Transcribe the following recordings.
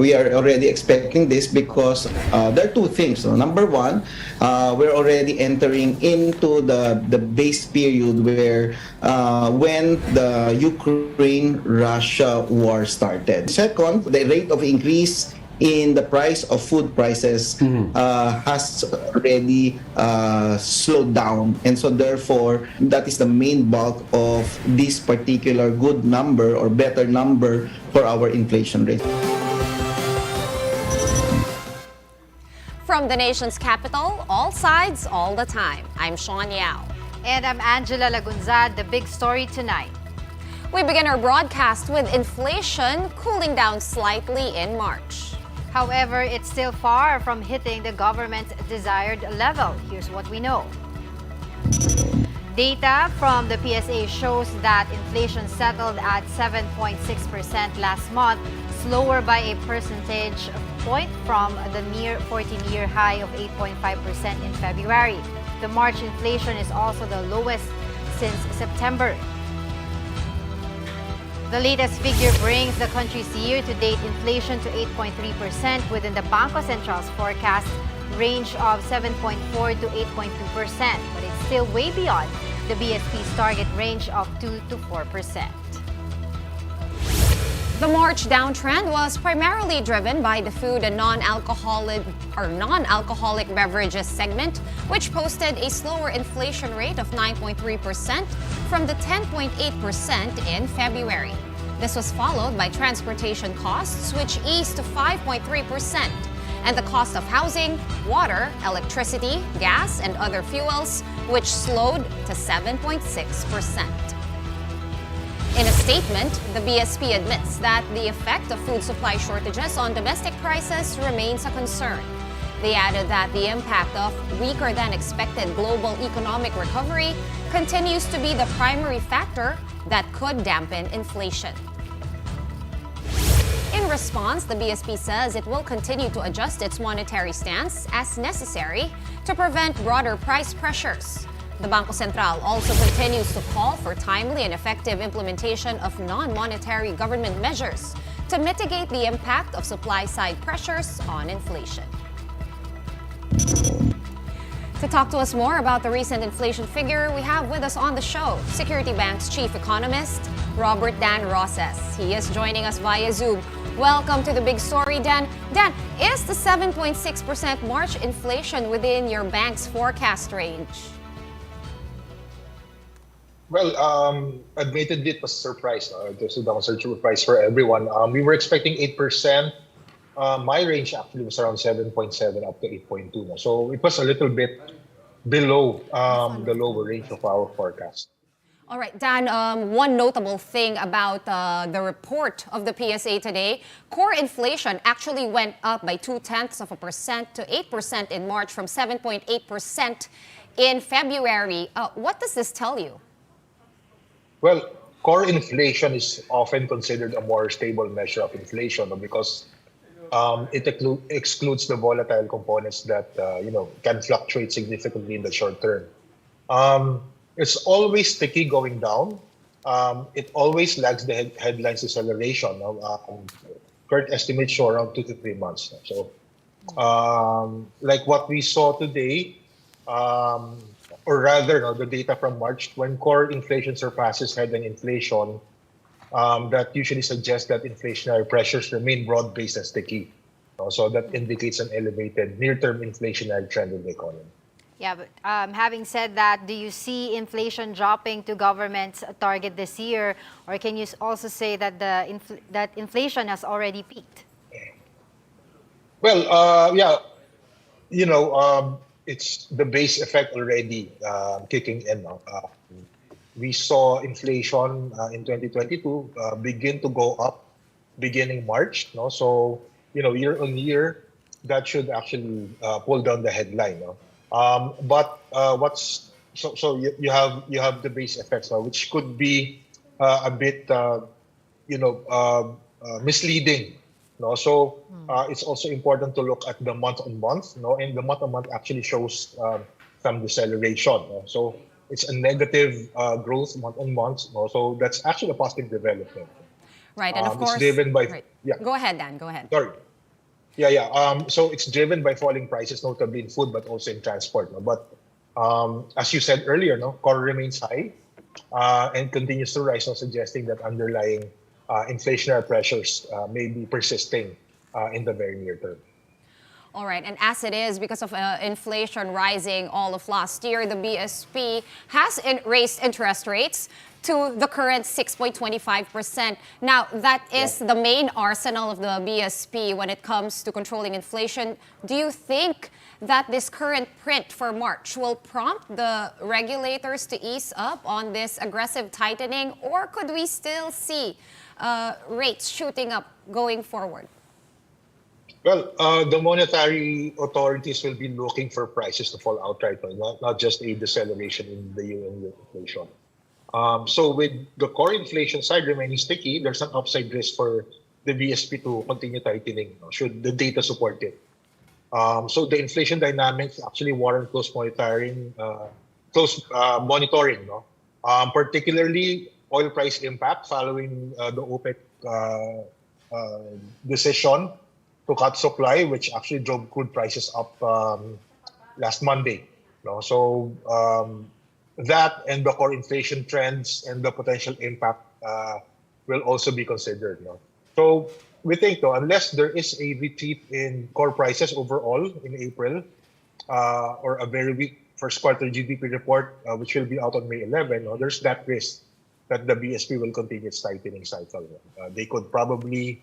We are already expecting this because there are two things. So number one, we're already entering into the base period where when the Ukraine-Russia war started. Second, the rate of increase in the price of food prices has already slowed down, and so therefore that is the main bulk of this particular good number or better number for our inflation rate. From the nation's capital, all sides, all the time. I'm Sean Yao. And I'm Angela Lagunzad. The big story tonight. We begin our broadcast with inflation cooling down slightly in March. However, it's still far from hitting the government's desired level. Here's what we know. Data from the PSA shows that inflation settled at 7.6% last month, slower by a percentage point from the near 14-year high of 8.5% in February. The March inflation is also the lowest since September. The latest figure brings the country's year-to-date inflation to 8.3% within the Bangko Central's forecast range of 7.4 to 8.2%, but it's still way beyond the BSP's target range of 2 to 4%. The March downtrend was primarily driven by the food and non-alcoholic beverages segment, which posted a slower inflation rate of 9.3% from the 10.8% in February. This was followed by transportation costs, which eased to 5.3%, and the cost of housing, water, electricity, gas, and other fuels, which slowed to 7.6%. In a statement, the BSP admits that the effect of food supply shortages on domestic prices remains a concern. They added that the impact of weaker than expected global economic recovery continues to be the primary factor that could dampen inflation. In response, the BSP says it will continue to adjust its monetary stance as necessary to prevent broader price pressures. The Bangko Sentral also continues to call for timely and effective implementation of non-monetary government measures to mitigate the impact of supply-side pressures on inflation. To talk to us more about the recent inflation figure, we have with us on the show Security Bank's Chief Economist, Robert Dan Roses. He is joining us via Zoom. Welcome to the big story, Dan. Dan, is the 7.6% March inflation within your bank's forecast range? Well, admittedly, it was a surprise. It was a downside surprise for everyone. We were expecting 8%. My range actually was around 7.7 up to 8.2. No? So it was a little bit below the lower range of our forecast. All right, Dan, one notable thing about the report of the PSA today, core inflation actually went up by 0.2% to 8% in March from 7.8% in February. What does this tell you? Well, core inflation is often considered a more stable measure of inflation because it excludes the volatile components that can fluctuate significantly in the short term. It's always sticky going down. It always lags the headlines acceleration. Current estimates show around 2 to 3 months. So, like what we saw today, or rather, the data from March, when core inflation surpasses headline inflation, that usually suggests that inflationary pressures remain broad-based and sticky. So that indicates an elevated near-term inflationary trend in the economy. Yeah, but having said that, do you see inflation dropping to government's target this year, or can you also say that that inflation has already peaked? Well, yeah, it's the base effect already kicking in. No? We saw inflation in 2022 begin to go up beginning March. No, so year on year, that should actually pull down the headline. No, but what's so you have the base effects now, which could be a bit misleading. No, so it's also important to look at the month on month. No, and the month on month actually shows some deceleration. No? So it's a negative growth month on month. No? So that's actually a positive development. Right, and of It's course, driven by right. yeah. Go ahead, Dan. Go ahead. Sorry. Yeah. So it's driven by falling prices, notably in food, but also in transport. No? But as you said earlier, no, core remains high and continues to rise, no, suggesting that underlying inflationary pressures may be persisting in the very near term. All right, and as it is, because of inflation rising all of last year, the BSP has raised interest rates to the current 6.25%. Now, that is the main arsenal of the BSP when it comes to controlling inflation. Do you think that this current print for March will prompt the regulators to ease up on this aggressive tightening, or could we still see rates shooting up going forward? Well, the monetary authorities will be looking for prices to fall outright, not just a deceleration in the year-on-year inflation. So with the core inflation side remaining sticky, there's an upside risk for the BSP to continue tightening, should the data support it. So the inflation dynamics actually warrant close monitoring, no? Particularly oil price impact following the OPEC decision to cut supply, which actually drove crude prices up last Monday. No? So that and the core inflation trends and the potential impact will also be considered. No? So we think, though, unless there is a retreat in core prices overall in April or a very weak first quarter GDP report, which will be out on May 11, no, there's that risk that the BSP will continue its tightening cycle. They could probably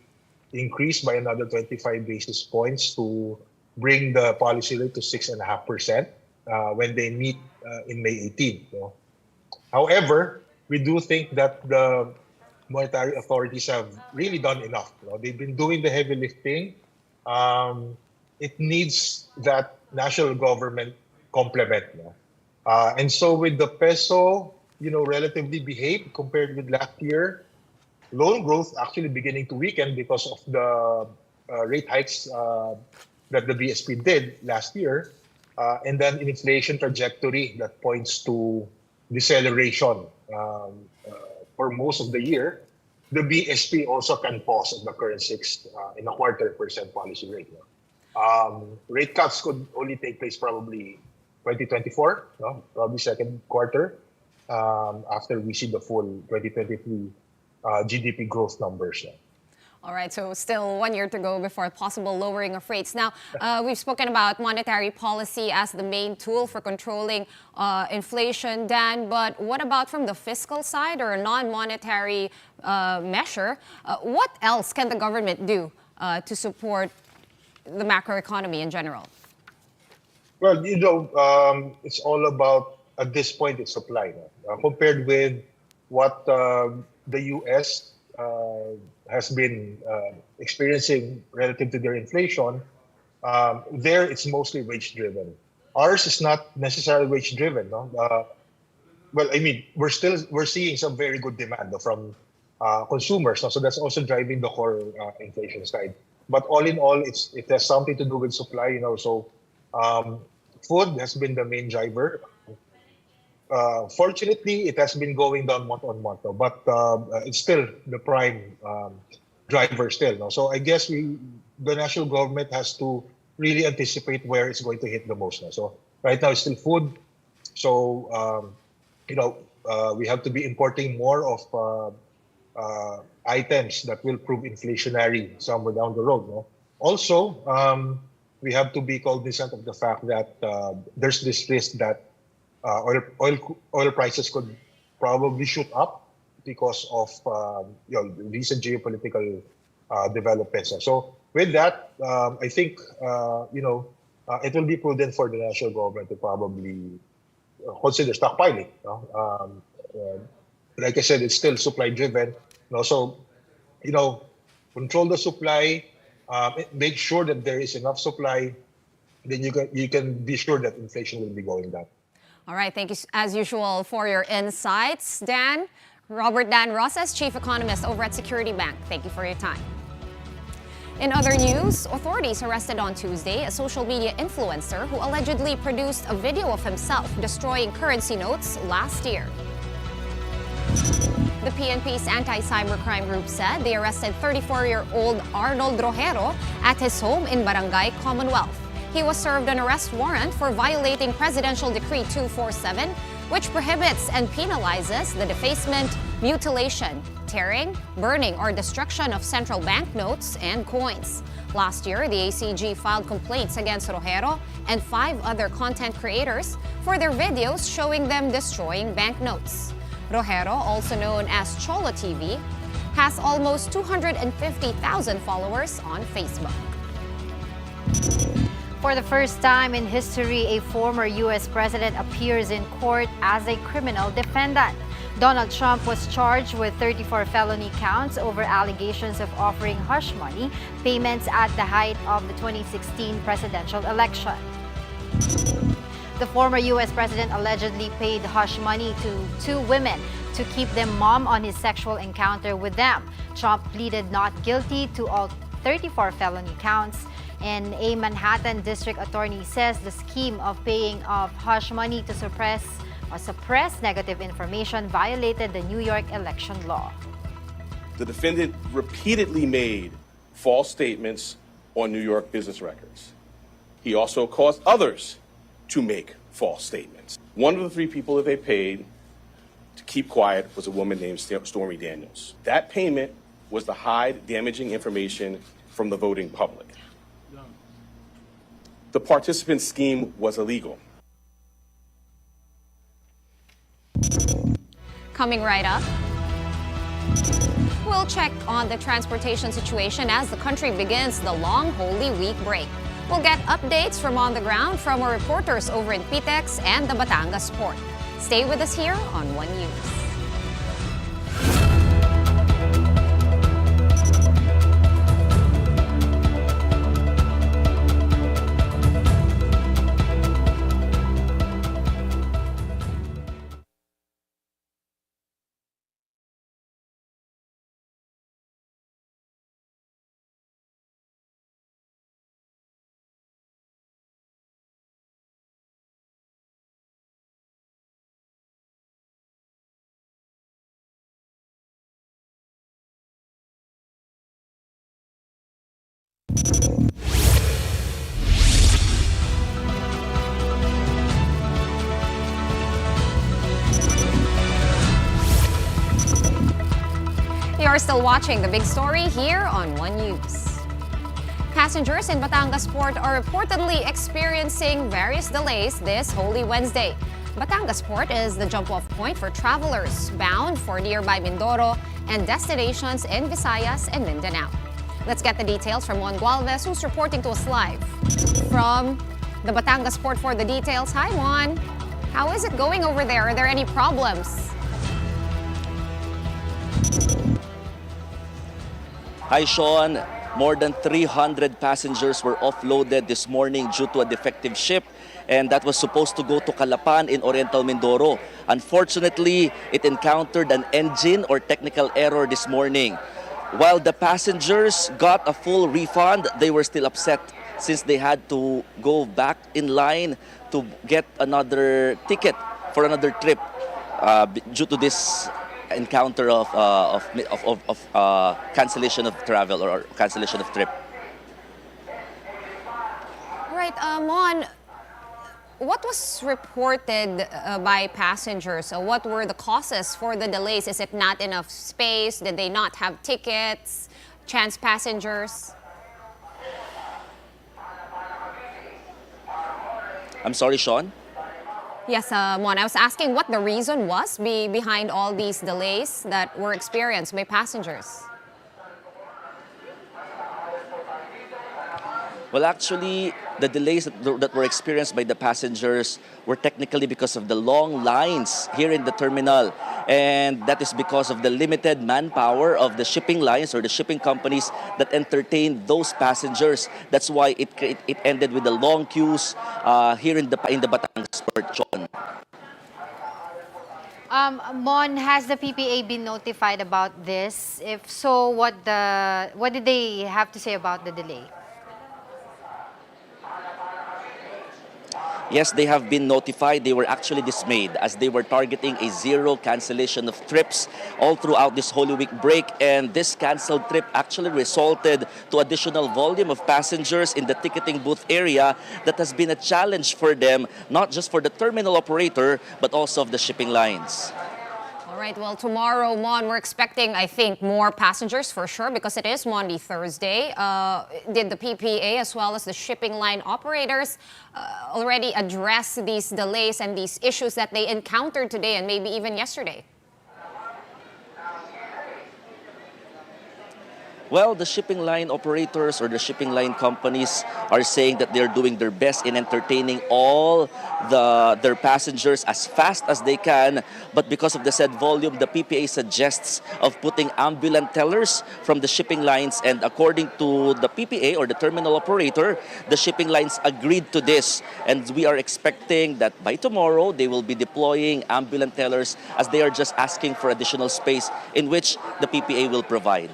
increase by another 25 basis points to bring the policy rate to 6.5% when they meet in May 18th. No? However, we do think that the monetary authorities have really done enough. They've been doing the heavy lifting. It needs that national government complement. And so with the peso, relatively behaved compared with last year, loan growth actually beginning to weaken because of the rate hikes that the BSP did last year, and then an inflation trajectory that points to deceleration for most of the year. The BSP also can pause at the current 6.25% policy rate. Rate cuts could only take place probably 2024, probably second quarter, after we see the full 2023 GDP growth numbers. All right, so still 1 year to go before a possible lowering of rates. Now, we've spoken about monetary policy as the main tool for controlling inflation, Dan, but what about from the fiscal side or a non-monetary measure? What else can the government do to support the macroeconomy in general? Well, it's all about, at this point, it's supply. Compared with what the U.S. Has been experiencing relative to their inflation, there it's mostly wage-driven. Ours is not necessarily wage-driven. No? Well, I mean, we're seeing some very good demand from consumers. No? So that's also driving the core inflation side. But all in all, it has something to do with supply. So food has been the main driver. Fortunately, it has been going down month on month, but it's still the prime driver still. No? So I guess the national government has to really anticipate where it's going to hit the most. No? So right now it's still food. So we have to be importing more of items that will prove inflationary somewhere down the road. No? Also, we have to be cognizant of the fact that there's this risk that oil prices could probably shoot up because of recent geopolitical developments. So with that, I think it will be prudent for the national government to probably consider stockpiling. Like I said, it's still supply driven. So control the supply, make sure that there is enough supply. Then you can be sure that inflation will be going down. All right, thank you as usual for your insights, Dan. Robert Dan Rosas, Chief Economist over at Security Bank. Thank you for your time. In other news, authorities arrested on Tuesday a social media influencer who allegedly produced a video of himself destroying currency notes last year. The PNP's anti-cybercrime group said they arrested 34-year-old Arnold Rojero at his home in Barangay Commonwealth. He was served an arrest warrant for violating Presidential Decree 247, which prohibits and penalizes the defacement, mutilation, tearing, burning, or destruction of central banknotes and coins. Last year, the ACG filed complaints against Rojero and 5 other content creators for their videos showing them destroying banknotes. Rojero, also known as Cholo TV, has almost 250,000 followers on Facebook. For the first time in history, a former U.S. president appears in court as a criminal defendant. Donald Trump was charged with 34 felony counts over allegations of offering hush money payments at the height of the 2016 presidential election. The former U.S. president allegedly paid hush money to 2 women to keep them mum on his sexual encounter with them. Trump pleaded not guilty to all 34 felony counts, and a Manhattan district attorney says the scheme of paying of hush money to suppress negative information violated the New York election law. The defendant repeatedly made false statements on New York business records. He also caused others to make false statements. One of the 3 people that they paid to keep quiet was a woman named Stormy Daniels. That payment was to hide damaging information from the voting public. The participant scheme was illegal. Coming right up, we'll check on the transportation situation as the country begins the long Holy Week break. We'll get updates from on the ground from our reporters over in PTEX and the Batangas port. Stay with us here on One News. You are still watching the big story here on One News. Passengers in Batangas Port are reportedly experiencing various delays this Holy Wednesday. Batangas Port is the jump-off point for travelers bound for nearby Mindoro and destinations in Visayas and Mindanao. Let's get the details from Juan Gualvez, who's reporting to us live from the Batangas Port for the details. Hi, Juan. How is it going over there? Are there any problems? Hi, Sean. More than 300 passengers were offloaded this morning due to a defective ship, and that was supposed to go to Calapan in Oriental Mindoro. Unfortunately, it encountered an engine or technical error this morning. While the passengers got a full refund, they were still upset since they had to go back in line to get another ticket for another trip due to this encounter of cancellation of travel or cancellation of trip. Right, Mon, what was reported by passengers? What were the causes for the delays? Is it not enough space? Did they not have tickets? Chance passengers? I'm sorry, Sean? Yes, Mon, I was asking what the reason was behind all these delays that were experienced by passengers. Well, actually, the delays that were experienced by the passengers were technically because of the long lines here in the terminal. And that is because of the limited manpower of the shipping lines or the shipping companies that entertain those passengers. That's why it ended with the long queues here in the Batangas Port, John. Mon, has the PPA been notified about this? If so, what did they have to say about the delay? Yes, they have been notified. They were actually dismayed as they were targeting a zero cancellation of trips all throughout this Holy Week break. And this canceled trip actually resulted to additional volume of passengers in the ticketing booth area that has been a challenge for them, not just for the terminal operator, but also of the shipping lines. All right, well, tomorrow, Mon, we're expecting, I think, more passengers for sure because it is Monday, Thursday. Did the PPA as well as the shipping line operators already address these delays and these issues that they encountered today and maybe even yesterday? Well, the shipping line operators or the shipping line companies are saying that they're doing their best in entertaining all their passengers as fast as they can. But because of the said volume, the PPA suggests of putting ambulant tellers from the shipping lines. And according to the PPA or the terminal operator, the shipping lines agreed to this. And we are expecting that by tomorrow, they will be deploying ambulant tellers as they are just asking for additional space in which the PPA will provide.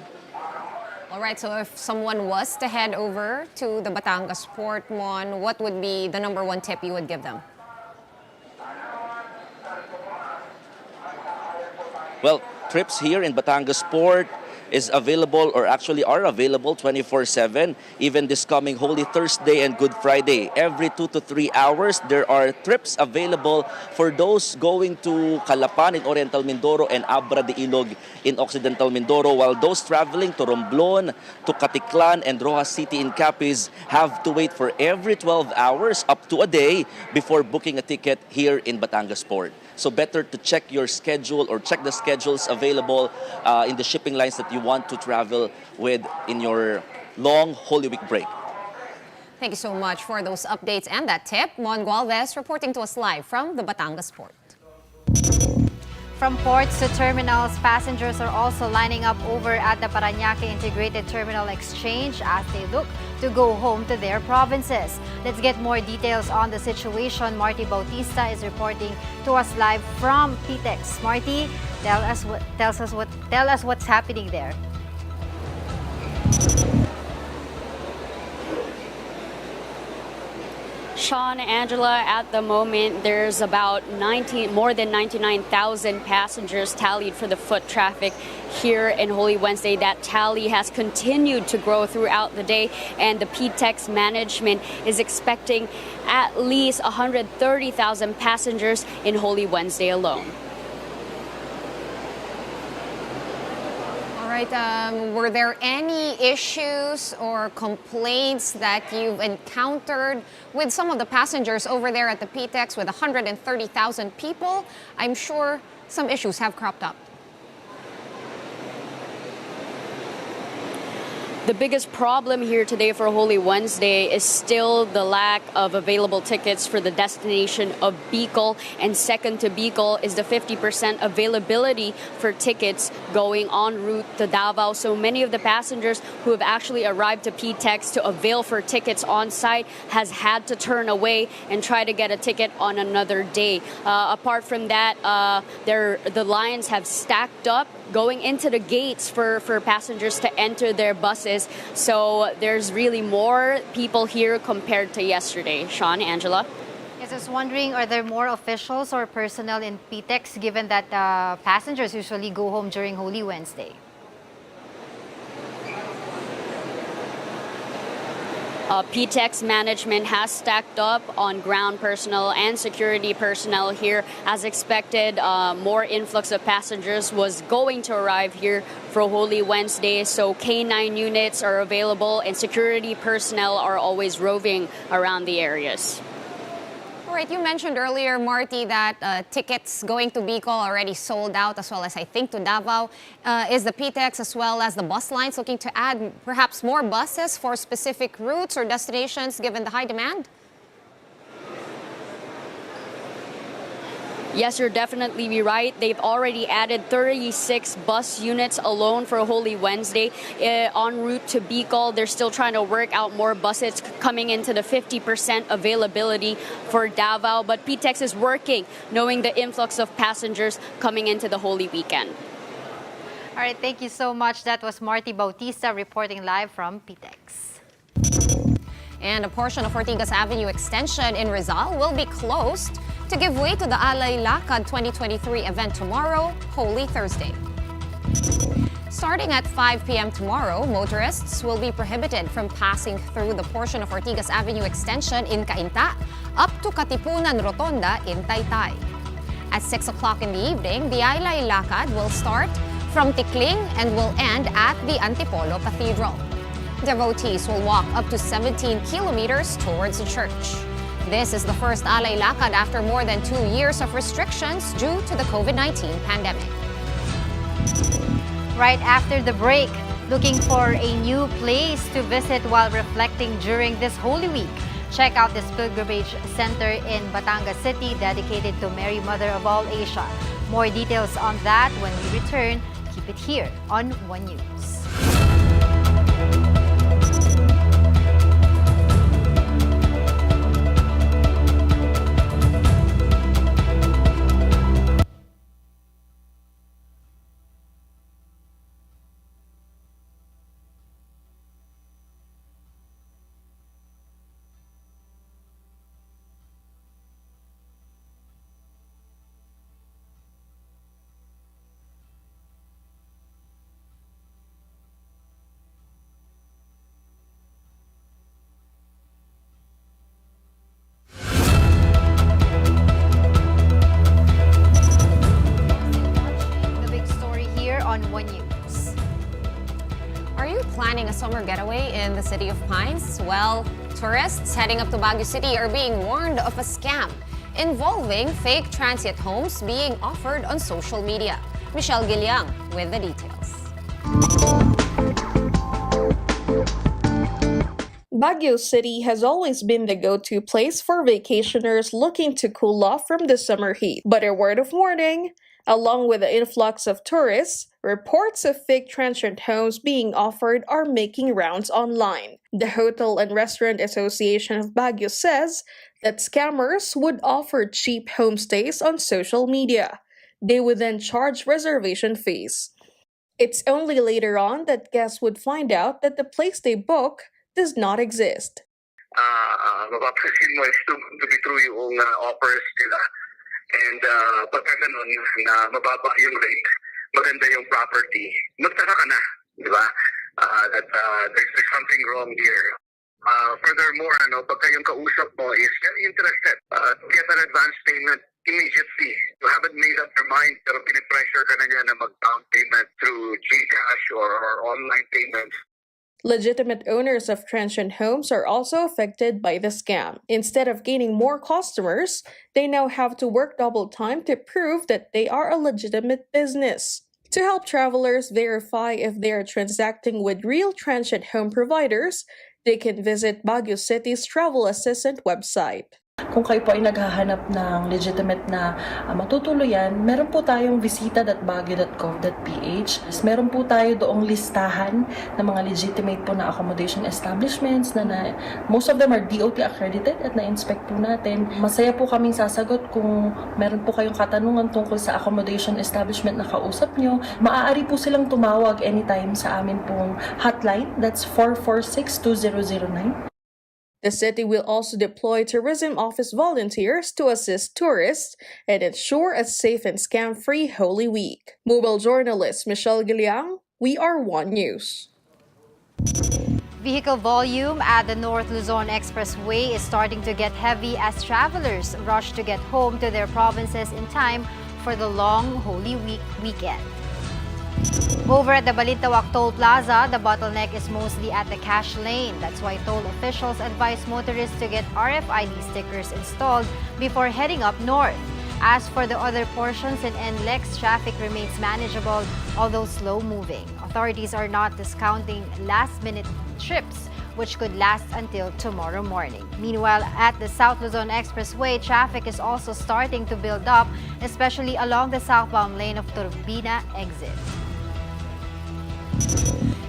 All right, so if someone was to head over to the Batangas Port, Mon, what would be the number one tip you would give them? Well, trips here in Batangas Port is available or actually are available 24/7 even this coming Holy Thursday and Good Friday. Every 2 to 3 hours there are trips available for those going to Calapan in Oriental Mindoro and Abra de Ilog in Occidental Mindoro, while those traveling to Romblon, to Caticlan and Rojas City in Capiz have to wait for every 12 hours up to a day before booking a ticket here in Batangas Port. So better to check your schedule or check the schedules available in the shipping lines that you want to travel with in your long Holy Week break. Thank you so much for those updates and that tip. Mon Gualvez reporting to us live from the Batangas Port. From ports to terminals, passengers are also lining up over at the Parañaque Integrated Terminal Exchange as they look to go home to their provinces. Let's get more details on the situation. Marty Bautista is reporting to us live from PTEX. Marty, tell us what's happening there. Sean, Angela, at the moment, there's about more than 99,000 passengers tallied for the foot traffic here in Holy Wednesday. That tally has continued to grow throughout the day, and the PTEX management is expecting at least 130,000 passengers in Holy Wednesday alone. All right, were there any issues or complaints that you've encountered with some of the passengers over there at the PTEX with 130,000 people? I'm sure some issues have cropped up. The biggest problem here today for Holy Wednesday is still the lack of available tickets for the destination of Bicol. And second to Bicol is the 50% availability for tickets going en route to Davao. So many of the passengers who have actually arrived to PTEX to avail for tickets on site has had to turn away and try to get a ticket on another day. Apart from that, the lines have stacked up going into the gates for passengers to enter their buses. So there's really more people here compared to yesterday. Sean, Angela? Yes, I was wondering, are there more officials or personnel in PTEX given that passengers usually go home during Holy Wednesday? PTEX management has stacked up on ground personnel and security personnel here. As expected, more influx of passengers was going to arrive here for Holy Wednesday. So K9 units are available and security personnel are always roving around the areas. right, you mentioned earlier, Marty, that tickets going to Bicol already sold out, as well as I think to Davao. Is the PTEX as well as the bus lines looking to add perhaps more buses for specific routes or destinations given the high demand? Yes, you're definitely right. They've already added 36 bus units alone for Holy Wednesday en route to Bicol. They're still trying to work out more buses coming into the 50% availability for Davao. But PTEX is working, knowing the influx of passengers coming into the Holy Weekend. All right, thank you so much. That was Marty Bautista reporting live from PTEX. And a portion of Ortigas Avenue extension in Rizal will be closed to give way to the Alay Lakad 2023 event tomorrow, Holy Thursday. Starting at 5 p.m. tomorrow, motorists will be prohibited from passing through the portion of Ortigas Avenue extension in Cainta up to Katipunan Rotonda in Taytay. At 6 o'clock in the evening, the Alay Lakad will start from Tikling and will end at the Antipolo Cathedral. Devotees will walk up to 17 kilometers towards the church. This is the first Alay Lakad after more than 2 years of restrictions due to the COVID-19 pandemic. Right after the break, looking for a new place to visit while reflecting during this Holy Week. Check out this pilgrimage center in Batangas City dedicated to Mary, Mother of all Asia. More details on that when we return. Keep it here on One News. Planning a summer getaway in the City of Pines? Well, tourists heading up to Baguio City are being warned of a scam involving fake transient homes being offered on social media. Michelle Giliang with the details. Baguio City has always been the go-to place for vacationers looking to cool off from the summer heat. But a word of warning, along with the influx of tourists, reports of fake transient homes being offered are making rounds online. The Hotel and Restaurant Association of Baguio says that scammers would offer cheap homestays on social media. They would then charge reservation fees. It's only later on that guests would find out that the place they book does not exist. Mapapansin mo is too good to be true yung offers nila. And pagka ganun na mababa yung rate, maganda yung property, magtaka ka na, di ba? That there's something wrong here. Furthermore, pagka yung kausap mo is very interested, get an advance payment immediately. You haven't made up your mind, pero pinipressure ka na niya na mag-down payment through GCash or online payments. Legitimate owners of transient homes are also affected by the scam. Instead of gaining more customers, they now have to work double time to prove that they are a legitimate business. To help travelers verify if they are transacting with real transient home providers, they can visit Baguio City's travel assistant website. Kung kayo po ay naghahanap ng legitimate na matutuluyan, meron po tayong visita.baguio.gov.ph. Meron po tayo doong listahan ng mga legitimate po na accommodation establishments na most of them are DOT accredited at na-inspect po natin. Masaya po kaming sasagot kung meron po kayong katanungan tungkol sa accommodation establishment na kausap nyo. Maaari po silang tumawag anytime sa amin pong hotline. That's 446-2009. The city will also deploy tourism office volunteers to assist tourists and ensure a safe and scam-free Holy Week. Mobile journalist Michelle Giliang, We Are One News. Vehicle volume at the North Luzon Expressway is starting to get heavy as travelers rush to get home to their provinces in time for the long Holy Week weekend. Over at the Balintawak Toll Plaza, the bottleneck is mostly at the cash lane. That's why toll officials advise motorists to get RFID stickers installed before heading up north. As for the other portions in NLEX, traffic remains manageable, although slow-moving. Authorities are not discounting last-minute trips, which could last until tomorrow morning. Meanwhile, at the South Luzon Expressway, traffic is also starting to build up, especially along the southbound lane of Turbina exit.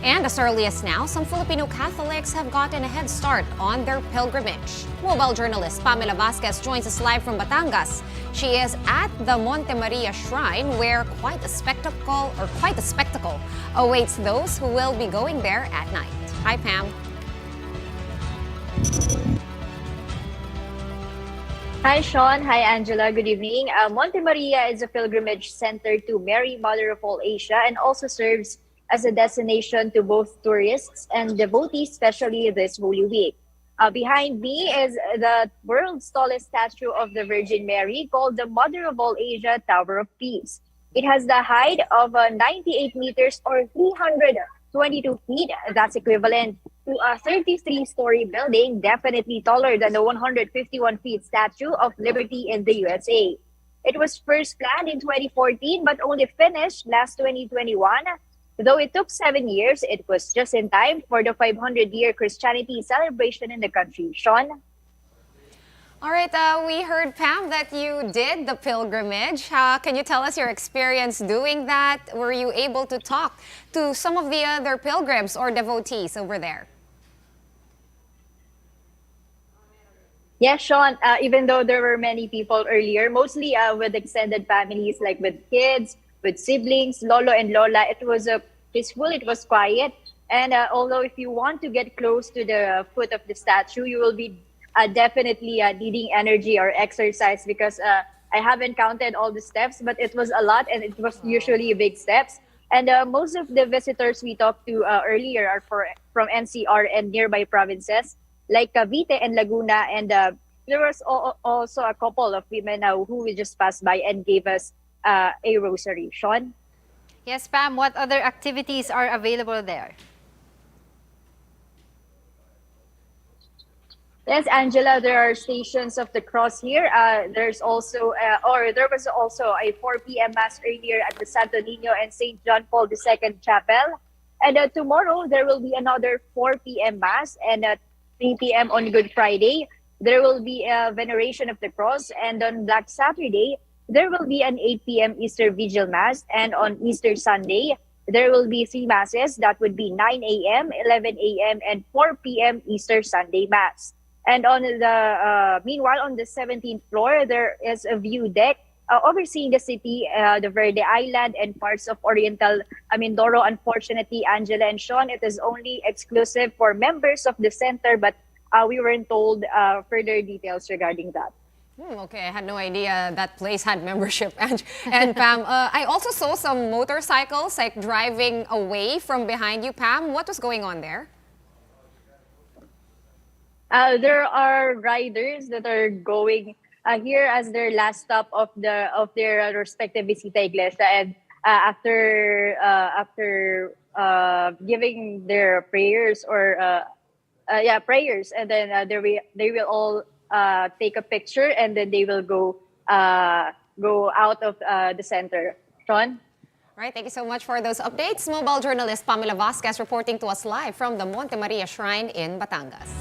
And as early as now, some Filipino Catholics have gotten a head start on their pilgrimage. Mobile journalist Pamela Vasquez joins us live from Batangas. She is at the Monte Maria Shrine, where quite a spectacle awaits those who will be going there at night. Hi, Pam. Hi, Sean. Hi, Angela. Good evening. Monte Maria is a pilgrimage center to Mary, Mother of all Asia, and also serves as a destination to both tourists and devotees, especially this Holy Week. Behind me is the world's tallest statue of the Virgin Mary, called the Mother of all Asia Tower of Peace. It has the height of 98 meters or 322 feet. That's equivalent to a 33-story building, definitely taller than the 151 feet Statue of Liberty in the USA. It was first planned in 2014 but only finished last 2021. Though it took 7 years, it was just in time for the 500-year Christianity celebration in the country. Sean? All right, we heard, Pam, that you did the pilgrimage. Can you tell us your experience doing that? Were you able to talk to some of the other pilgrims or devotees over there? Yes, Sean, even though there were many people earlier, mostly with extended families, like with kids, with siblings, lolo and lola, it was peaceful, it was quiet. And although if you want to get close to the foot of the statue, you will be definitely needing energy or exercise, because I haven't counted all the steps, but it was a lot and it was usually big steps. And most of the visitors we talked to earlier are from NCR and nearby provinces like Cavite and Laguna. And there was also a couple of women who we just passed by and gave us a rosary. Sean? Yes, Pam, what other activities are available there? Yes, Angela, there are stations of the cross here. There was also a 4 p.m. Mass earlier at the Santo Niño and St. John Paul II Chapel. And tomorrow, there will be another 4 p.m. Mass, and at 3 p.m. on Good Friday, there will be a veneration of the cross. And on Black Saturday, there will be an 8 p.m. Easter Vigil Mass. And on Easter Sunday, there will be 3 Masses. That would be 9 a.m., 11 a.m., and 4 p.m. Easter Sunday Mass. And on the meanwhile, on the 17th floor, there is a view deck overseeing the city, the Verde Island, and parts of Mindoro. Unfortunately, Angela and Sean, it is only exclusive for members of the center, but we weren't told further details regarding that. Okay, I had no idea that place had membership. And Pam, I also saw some motorcycles like driving away from behind you. Pam, what was going on there? There are riders that are going here as their last stop of their respective Visita Iglesia, and after giving their prayers prayers, and then they will all take a picture, and then they will go out of the center. Sean? All right, thank you so much for those updates. Mobile journalist Pamela Vasquez reporting to us live from the Monte Maria Shrine in Batangas.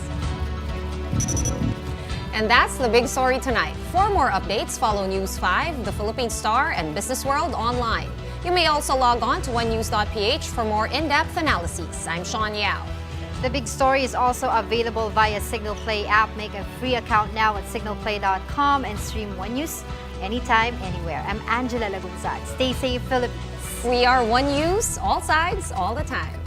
And that's the big story tonight. For more updates, follow News 5, The Philippine Star, and Business World online. You may also log on to onenews.ph for more in-depth analyses. I'm Sean Yao. The big story is also available via Signal Play app. Make a free account now at signalplay.com and stream One News anytime, anywhere. I'm Angela Lagunzad. Stay safe, Philippines. We are One News, all sides, all the time.